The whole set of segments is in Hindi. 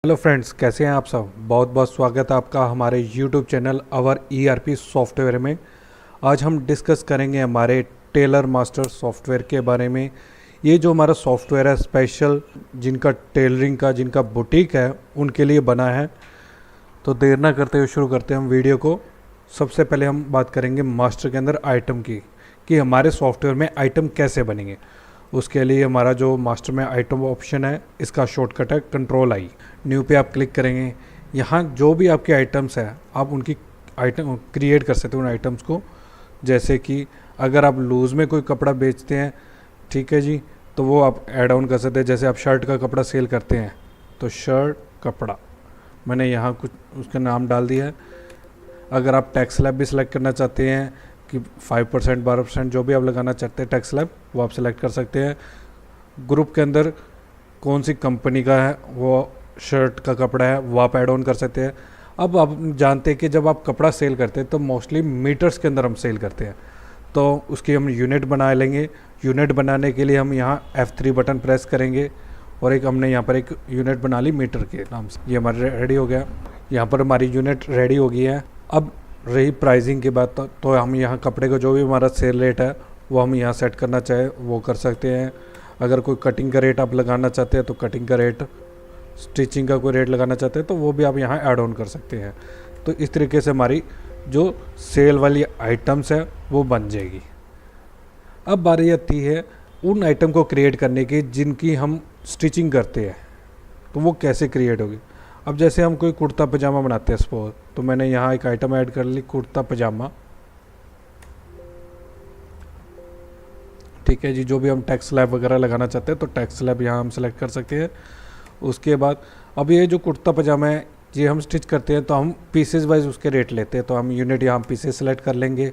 हेलो फ्रेंड्स, कैसे हैं आप सब। बहुत बहुत स्वागत है आपका हमारे यूट्यूब चैनल अवर ईआरपी सॉफ्टवेयर में। आज हम डिस्कस करेंगे हमारे टेलर मास्टर सॉफ्टवेयर के बारे में। ये जो हमारा सॉफ्टवेयर है स्पेशल जिनका टेलरिंग का जिनका बुटीक है उनके लिए बना है। तो देर ना करते हुए शुरू करते हैं हम वीडियो को। सबसे पहले हम बात करेंगे मास्टर के अंदर आइटम की, कि हमारे सॉफ्टवेयर में आइटम कैसे बनेंगे। उसके लिए हमारा जो मास्टर में आइटम ऑप्शन है इसका शॉर्टकट है Ctrl+I। न्यू पे आप क्लिक करेंगे। यहाँ जो भी आपके आइटम्स है आप उनकी आइटम क्रिएट कर सकते हो उन आइटम्स को। जैसे कि अगर आप लूज़ में कोई कपड़ा बेचते हैं, ठीक है जी, तो वो आप ऐड ऑन कर सकते हैं। जैसे आप शर्ट का कपड़ा सेल करते हैं तो शर्ट कपड़ा मैंने यहाँ कुछ उसका नाम डाल दिया है। अगर आप टैक्स स्लैब भी सिलेक्ट करना चाहते हैं कि 5% 12% जो भी आप लगाना चाहते हैं टैक्स स्लैब, वो आप सिलेक्ट कर सकते हैं। ग्रुप के अंदर कौन सी कंपनी का है वो शर्ट का कपड़ा है वो आप ऐड ऑन कर सकते हैं। अब आप जानते हैं कि जब आप कपड़ा सेल करते हैं तो मोस्टली मीटर्स के अंदर हम सेल करते हैं, तो उसकी हम यूनिट बना लेंगे। यूनिट बनाने के लिए हम यहाँ F3 बटन प्रेस करेंगे और एक हमने यहाँ पर एक यूनिट बना ली मीटर के नाम से। ये हमारा रेडी हो गया। यहाँ पर हमारी यूनिट रेडी हो गई है। अब रही प्राइसिंग की बात, तो हम यहाँ कपड़े का जो भी हमारा सेल रेट है वो हम यहाँ सेट करना चाहे वो कर सकते हैं। अगर कोई कटिंग का रेट आप लगाना चाहते हैं तो कटिंग का रेट, स्टिचिंग का कोई रेट लगाना चाहते हैं तो वो भी आप यहाँ ऐड ऑन कर सकते हैं। तो इस तरीके से हमारी जो सेल वाली आइटम्स है वो बन जाएगी। अब बारी आती है उन आइटम को क्रिएट करने की जिनकी हम स्टिचिंग करते हैं, तो वो कैसे क्रिएट होगी। अब जैसे हम कोई कुर्ता पजामा बनाते हैं सपोज, तो मैंने यहाँ एक आइटम ऐड कर ली कुर्ता पजामा, ठीक है जी। जो भी हम टैक्स स्लैब वगैरह लगाना चाहते हैं तो टैक्स स्लैब यहाँ हम सेलेक्ट कर सकते हैं। उसके बाद अब ये जो कुर्ता पजामा है ये हम स्टिच करते हैं तो हम पीसेस वाइज उसके रेट लेते हैं, तो हम यूनिट यहाँ पीसेस सेलेक्ट कर लेंगे।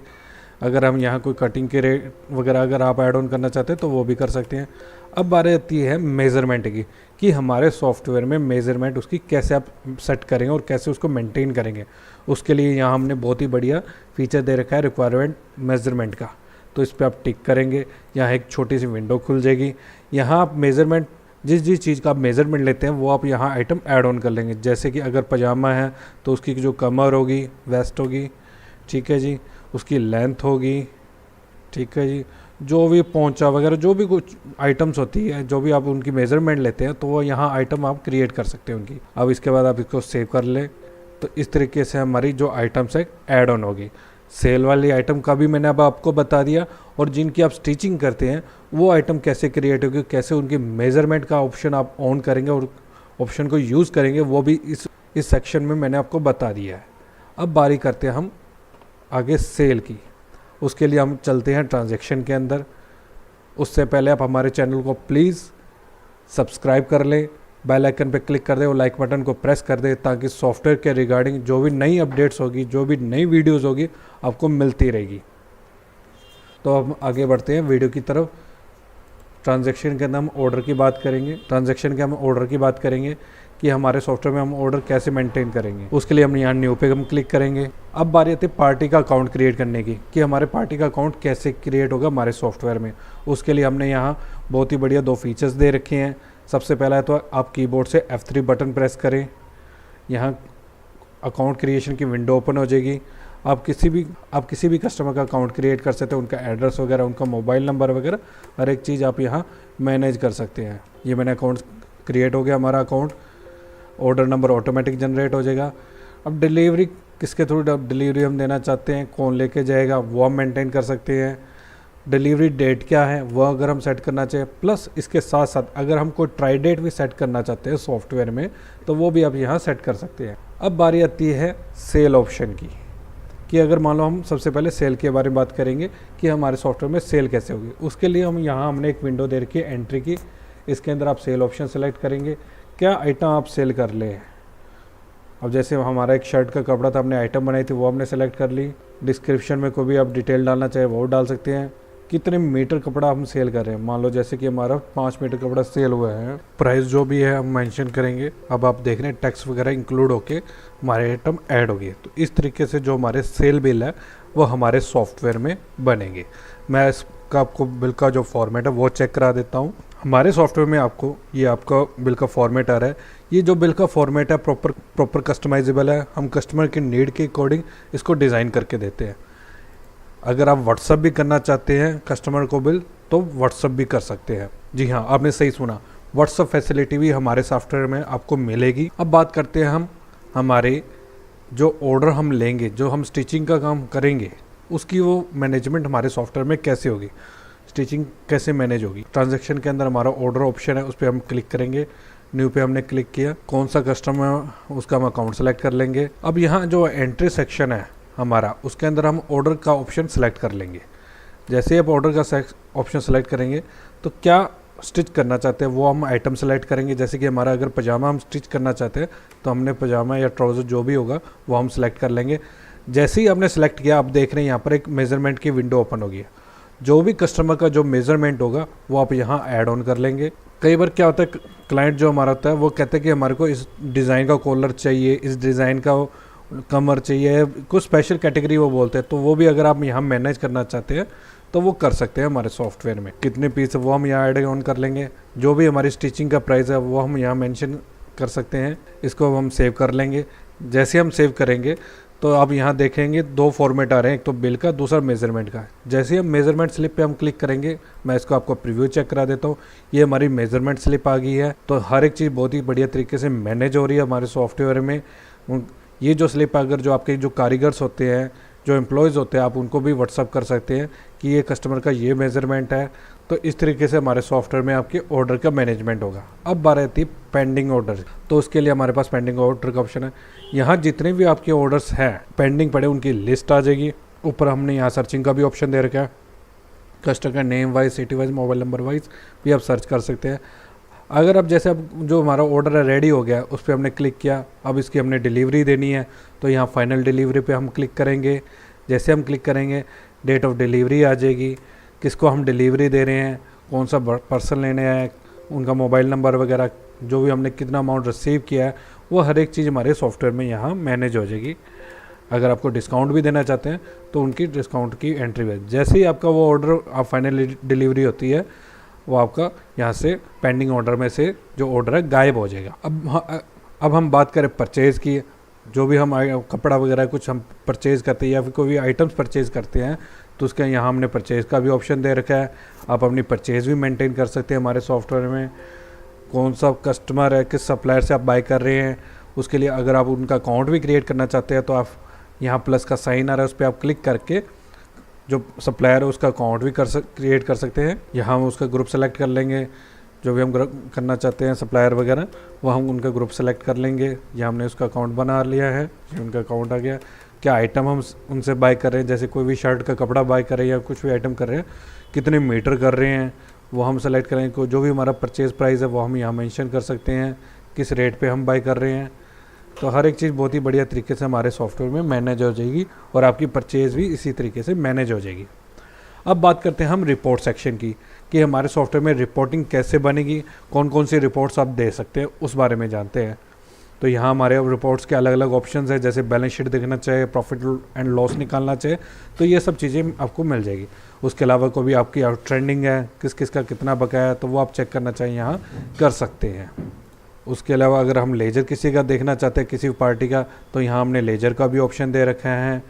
अगर हम यहाँ कोई कटिंग के रेट वगैरह अगर आप ऐड ऑन करना चाहते हैं तो वो भी कर सकते हैं। अब बात आती है मेज़रमेंट की, कि हमारे सॉफ्टवेयर में मेज़रमेंट उसकी कैसे आप सेट करेंगे और कैसे उसको मेंटेन करेंगे। उसके लिए यहाँ हमने बहुत ही बढ़िया फीचर दे रखा है रिक्वायरमेंट मेज़रमेंट का, तो इस पर आप टिक करेंगे। यहाँ एक छोटी सी विंडो खुल जाएगी। यहाँ आप मेज़रमेंट जिस चीज़ का आप मेज़रमेंट लेते हैं वो आप यहाँ आइटम ऐड ऑन कर लेंगे। जैसे कि अगर पजामा है तो उसकी जो कमर होगी, वेस्ट होगी, ठीक है जी, उसकी लेंथ होगी, ठीक है जी, जो भी पोंचा वगैरह जो भी कुछ आइटम्स होती है जो भी आप उनकी मेज़रमेंट लेते हैं तो वो यहाँ आइटम आप क्रिएट कर सकते हैं उनकी। अब इसके बाद आप इसको सेव कर लें। तो इस तरीके से हमारी जो आइटम्स है ऐड ऑन होगी। सेल वाली आइटम का भी मैंने अब आपको बता दिया, और जिनकी आप स्टिचिंग करते हैं वो आइटम कैसे क्रिएट होगी, कैसे उनकी मेज़रमेंट का ऑप्शन आप ऑन करेंगे और ऑप्शन को यूज़ करेंगे, वो भी इस सेक्शन में मैंने आपको बता दिया है। अब बारी करते हैं हम आगे सेल की। उसके लिए हम चलते हैं ट्रांजैक्शन के अंदर। उससे पहले आप हमारे चैनल को प्लीज़ सब्सक्राइब कर लें, बेल आइकन पर क्लिक कर दें और लाइक बटन को प्रेस कर दें, ताकि सॉफ्टवेयर के रिगार्डिंग जो भी नई अपडेट्स होगी, जो भी नई वीडियोस होगी आपको मिलती रहेगी। तो हम आगे बढ़ते हैं वीडियो की तरफ। ट्रांजैक्शन के अंदर हम ऑर्डर की बात करेंगे। ट्रांजैक्शन के हम ऑर्डर की बात करेंगे कि हमारे सॉफ्टवेयर में हम ऑर्डर कैसे मेंटेन करेंगे। उसके लिए हम यहाँ न्यू पे हम क्लिक करेंगे। अब बारी आती है पार्टी का अकाउंट क्रिएट करने की, कि हमारे पार्टी का अकाउंट कैसे क्रिएट होगा हमारे सॉफ्टवेयर में। उसके लिए हमने यहाँ बहुत ही बढ़िया 2 फीचर्स दे रखे हैं। सबसे पहला है तो आप कीबोर्ड से F3 बटन प्रेस करें, यहाँ अकाउंट क्रिएशन की विंडो ओपन हो जाएगी। आप किसी भी कस्टमर का अकाउंट क्रिएट कर सकते हैं, उनका एड्रेस वगैरह, उनका मोबाइल नंबर वगैरह हर एक चीज़ आप यहाँ मैनेज कर सकते हैं। ये मैंने अकाउंट क्रिएट हो गया हमारा account. Order number automatic generate हो जाएगा। अब डिलीवरी किसके थ्रू डिलीवरी हम देना चाहते हैं, कौन लेके जाएगा, वो हम मेंटेन कर सकते हैं। डिलीवरी डेट क्या है वो अगर हम सेट करना चाहें, प्लस इसके साथ साथ अगर हम कोई ट्राई डेट भी सेट करना चाहते हैं सॉफ्टवेयर में तो वो भी आप यहाँ सेट कर सकते हैं। अब बारी आती है सेल ऑप्शन की, कि अगर मान लो हम सबसे पहले सेल के बारे में बात करेंगे कि हमारे सॉफ्टवेयर में सेल कैसे होगी। उसके लिए हम यहाँ हमने एक विंडो दे रखी है एंट्री की। इसके अंदर आप सेल ऑप्शन सेलेक्ट करेंगे, क्या आइटम आप सेल कर ले। अब जैसे हमारा एक शर्ट का कपड़ा था, हमने आइटम बनाई थी वो हमने सेलेक्ट कर ली। डिस्क्रिप्शन में कोई भी आप डिटेल डालना चाहे वो डाल सकते हैं। कितने मीटर कपड़ा हम सेल कर रहे हैं, मान लो जैसे कि हमारा 5 मीटर कपड़ा सेल हुआ है, प्राइस जो भी है हम मेंशन करेंगे। अब आप देख रहे हैं टैक्स वगैरह इंक्लूड होके हमारे आइटम ऐड हो गए। तो इस तरीके से जो हमारे सेल बिल है वो हमारे सॉफ्टवेयर में बनेंगे। मैं इसका आपको बिल का जो फॉर्मेट है वो चेक करा देता हूँ। हमारे सॉफ्टवेयर में आपको ये आपका बिल का फॉर्मेट आ रहा है। ये जो बिल का फॉर्मेट है प्रॉपर कस्टमाइजेबल है। हम कस्टमर के नीड के अकॉर्डिंग इसको डिज़ाइन करके देते हैं। अगर आप व्हाट्सअप भी करना चाहते हैं कस्टमर को बिल, तो व्हाट्सअप भी कर सकते हैं। जी हाँ, आपने सही सुना, व्हाट्सअप फैसिलिटी भी हमारे सॉफ्टवेयर में आपको मिलेगी। अब बात करते हैं हम हमारे जो ऑर्डर हम लेंगे, जो हम स्टिचिंग का काम करेंगे, उसकी वो मैनेजमेंट हमारे सॉफ्टवेयर में कैसे होगी, स्टिचिंग कैसे मैनेज होगी। ट्रांजैक्शन के अंदर हमारा ऑर्डर ऑप्शन है, उस पर हम क्लिक करेंगे। न्यू पे हमने क्लिक किया, कौन सा कस्टमर उसका हम अकाउंट सेलेक्ट कर लेंगे। अब यहाँ जो एंट्री सेक्शन है हमारा, उसके अंदर हम ऑर्डर का ऑप्शन सेलेक्ट कर लेंगे। जैसे ही आप ऑर्डर का ऑप्शन सेलेक्ट करेंगे तो क्या स्टिच करना चाहते हैं वो हम आइटम सेलेक्ट करेंगे। जैसे कि हमारा अगर पजामा हम स्टिच करना चाहते हैं तो हमने पजामा या ट्राउज़र जो भी होगा वो हम सेलेक्ट कर लेंगे। जैसे ही आपने सेलेक्ट किया, आप देख रहे हैं यहाँ पर एक मेज़रमेंट की विंडो ओपन होगी। जो भी कस्टमर का जो मेज़रमेंट होगा वो आप यहाँ ऐड ऑन कर लेंगे। कई बार क्या होता है, क्लाइंट जो हमारा होता है वो कहते हैं कि हमारे को इस डिज़ाइन का कॉलर चाहिए, इस डिज़ाइन का कमर चाहिए, कुछ स्पेशल कैटेगरी वो बोलते हैं। तो वो भी अगर आप यहाँ मैनेज करना चाहते हैं तो वो कर सकते हैं हमारे सॉफ्टवेयर में। कितने पीस है वो हम यहाँ ऐड ऑन कर लेंगे। जो भी हमारी स्टिचिंग का प्राइस है वो हम यहाँ मेंशन कर सकते हैं। इसको हम सेव कर लेंगे। जैसे हम सेव करेंगे तो आप यहाँ देखेंगे दो फॉर्मेट आ रहे हैं, एक तो बिल का, दूसरा मेज़रमेंट का। जैसे ही हम मेज़रमेंट स्लिप पे हम क्लिक करेंगे, मैं इसको आपको प्रीव्यू चेक करा देता हूँ। ये हमारी मेज़रमेंट स्लिप आ गई है। तो हर एक चीज़ बहुत ही बढ़िया तरीके से मैनेज हो रही है हमारे सॉफ्टवेयर में। ये जो स्लिप अगर जो आपके जो कारीगर्स होते हैं, जो एम्प्लॉयज़ होते हैं, आप उनको भी व्हाट्सअप कर सकते हैं कि ये कस्टमर का ये मेज़रमेंट है। तो इस तरीके से हमारे सॉफ्टवेयर में आपके ऑर्डर का मैनेजमेंट होगा। अब बात आती है पेंडिंग ऑर्डर, तो उसके लिए हमारे पास पेंडिंग ऑर्डर का ऑप्शन है। यहाँ जितने भी आपके ऑर्डर्स हैं पेंडिंग पड़े उनकी लिस्ट आ जाएगी। ऊपर हमने यहाँ सर्चिंग का भी ऑप्शन दे रखा है। कस्टमर का name wise, city wise, mobile number wise भी आप सर्च कर सकते हैं। अगर अब जैसे अब जो हमारा ऑर्डर है रेडी हो गया, उस पर हमने क्लिक किया, अब इसकी हमने डिलीवरी देनी है तो यहाँ फाइनल डिलीवरी पे हम क्लिक करेंगे। जैसे हम क्लिक करेंगे डेट ऑफ डिलीवरी आ जाएगी, किसको हम डिलीवरी दे रहे हैं, कौन सा पर्सन लेने हैं, उनका मोबाइल नंबर वगैरह, जो भी हमने कितना अमाउंट रिसीव किया है, वो हर एक चीज़ हमारे सॉफ्टवेयर में यहाँ मैनेज हो जाएगी। अगर आपको डिस्काउंट भी देना चाहते हैं तो उनकी डिस्काउंट की एंट्री है। जैसे ही आपका वो ऑर्डर आप फाइनल डिलीवरी होती है, वो आपका यहाँ से पेंडिंग ऑर्डर में से जो ऑर्डर है गायब हो जाएगा। अब हम बात करें परचेज़ की। जो भी हम कपड़ा वगैरह कुछ हम परचेज़ करते हैं या फिर कोई भी आइटम्स परचेज़ करते हैं तो उसके यहाँ हमने परचेज़ का भी ऑप्शन दे रखा है। आप अपनी परचेज़ भी मेंटेन कर सकते हैं हमारे सॉफ्टवेयर में। कौन सा कस्टमर है, किस सप्लायर से आप बाय कर रहे हैं, उसके लिए अगर आप उनका अकाउंट भी क्रिएट करना चाहते हैं तो आप यहाँ प्लस का साइन आ रहा है, उस पर आप क्लिक करके जो सप्लायर है उसका अकाउंट भी क्रिएट कर सकते हैं। यहाँ हम उसका ग्रुप सेलेक्ट कर लेंगे, जो भी हम करना चाहते हैं सप्लायर वगैरह, वो हम उनका ग्रुप सेलेक्ट कर लेंगे। यहाँ हमने उसका अकाउंट बना लिया है, ये उनका अकाउंट आ गया। क्या आइटम हम उनसे बाय कर रहे हैं, जैसे कोई भी शर्ट का कपड़ा बाय कर रहे हैं या कुछ भी आइटम कर रहे हैं, कितने मीटर कर रहे हैं वो हम सेलेक्ट करेंगे। जो भी हमारा परचेज़ प्राइस है वो हम यहाँ मेंशन कर सकते हैं, किस रेट पे हम बाय कर रहे हैं। तो हर एक चीज़ बहुत ही बढ़िया तरीके से हमारे सॉफ्टवेयर में मैनेज हो जाएगी और आपकी परचेज़ भी इसी तरीके से मैनेज हो जाएगी। अब बात करते हैं हम रिपोर्ट सेक्शन की, कि हमारे सॉफ्टवेयर में रिपोर्टिंग कैसे बनेगी, कौन कौन सी रिपोर्ट्स आप दे सकते हैं, उस बारे में जानते हैं। तो यहाँ हमारे रिपोर्ट्स के अलग अलग ऑप्शंस हैं, जैसे बैलेंस शीट देखना चाहिए, प्रॉफिट एंड लॉस निकालना चाहिए, तो ये सब चीज़ें आपको मिल जाएगी। उसके अलावा कोई भी आपकी आउटस्टैंडिंग है, किस किस का कितना बकाया है, तो वो आप चेक करना चाहिए यहाँ कर सकते हैं। उसके अलावा अगर हम लेजर किसी का देखना चाहते हैं, किसी पार्टी का, तो यहाँ हमने लेजर का भी ऑप्शन दे रखा है।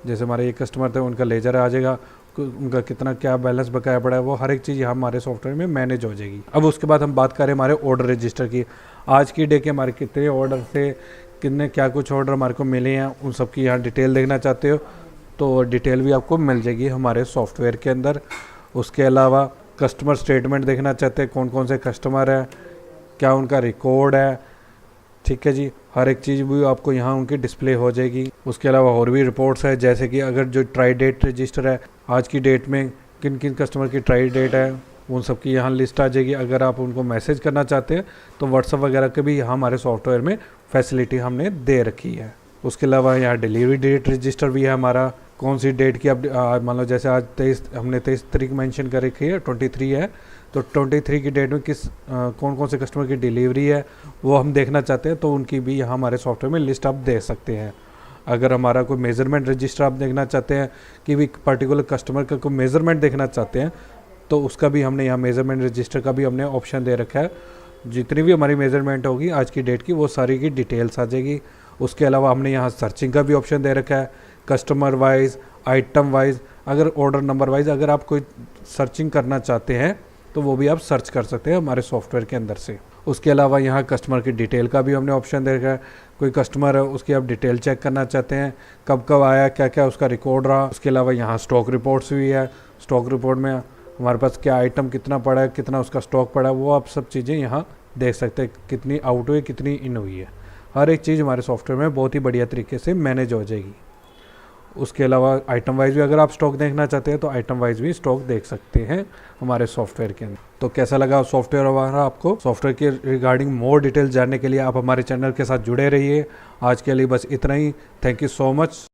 जैसे हमारे एक कस्टमर थे, उनका लेजर आ जाएगा, उनका कितना क्या बैलेंस बकाया पड़ा है, वो हर एक चीज़ यहाँ हमारे सॉफ्टवेयर में मैनेज हो जाएगी। अब उसके बाद हम बात करें हमारे ऑर्डर रजिस्टर की। आज की डे के हमारे कितने ऑर्डर थे, कितने क्या कुछ ऑर्डर हमारे को मिले हैं, उन सब की यहाँ डिटेल देखना चाहते हो तो डिटेल भी आपको मिल जाएगी हमारे सॉफ्टवेयर के अंदर। उसके अलावा कस्टमर स्टेटमेंट देखना चाहते हैं, कौन कौन से कस्टमर है, क्या उनका रिकॉर्ड है, ठीक है जी, हर एक चीज़ भी आपको यहाँ उनकी डिस्प्ले हो जाएगी। उसके अलावा और भी रिपोर्ट्स है, जैसे कि अगर जो ट्राई डेट रजिस्टर है, आज की डेट में किन किन कस्टमर की ट्राई डेट है, उन सब की यहाँ लिस्ट आ जाएगी। अगर आप उनको मैसेज करना चाहते हैं तो व्हाट्सअप वगैरह के भी यहाँ हमारे सॉफ्टवेयर में फैसिलिटी हमने दे रखी है। उसके अलावा यहाँ डिलीवरी डेट रजिस्टर भी है हमारा, कौन सी डेट की आप मान लो जैसे आज 23 तारीख मेंशन कर रखी है, 23 है, तो 23 की डेट में कौन कौन से कस्टमर की डिलीवरी है वो हम देखना चाहते हैं, तो उनकी भी यहाँ हमारे सॉफ्टवेयर में लिस्ट आप दे सकते हैं। अगर हमारा कोई मेज़रमेंट रजिस्टर आप देखना चाहते हैं कि भी पर्टिकुलर कस्टमर का कोई मेज़रमेंट देखना चाहते हैं, तो उसका भी हमने यहाँ मेज़रमेंट रजिस्टर का भी हमने ऑप्शन दे रखा है। जितनी भी हमारी मेज़रमेंट होगी आज की डेट की वो सारी की डिटेल्स आ जाएगी। उसके अलावा हमने यहाँ सर्चिंग का भी ऑप्शन दे रखा है, कस्टमर वाइज, आइटम वाइज, अगर ऑर्डर नंबर वाइज अगर आप कोई सर्चिंग करना चाहते हैं तो वो भी आप सर्च कर सकते हैं हमारे सॉफ्टवेयर के अंदर से। उसके अलावा यहाँ कस्टमर की डिटेल का भी हमने ऑप्शन दे रखा है। कोई कस्टमर है उसकी आप डिटेल चेक करना चाहते हैं, कब कब आया, क्या क्या उसका रिकॉर्ड रहा। उसके अलावा यहाँ स्टॉक रिपोर्ट्स भी है। स्टॉक रिपोर्ट में हमारे पास क्या आइटम कितना पड़ा है, कितना उसका स्टॉक पड़ा है, वो आप सब चीज़ें यहाँ देख सकते हैं, कितनी आउट हुई, कितनी इन हुई है। हर एक चीज़ हमारे सॉफ्टवेयर में बहुत ही बढ़िया तरीके से मैनेज हो जाएगी। उसके अलावा आइटम वाइज भी अगर आप स्टॉक देखना चाहते हैं तो आइटम वाइज भी स्टॉक देख सकते हैं हमारे सॉफ्टवेयर के अंदर। तो कैसा लगा सॉफ्टवेयर हमारा आपको? सॉफ्टवेयर के रिगार्डिंग मोर डिटेल जानने के लिए आप हमारे चैनल के साथ जुड़े रहिए। आज के लिए बस इतना ही। Thank you so much.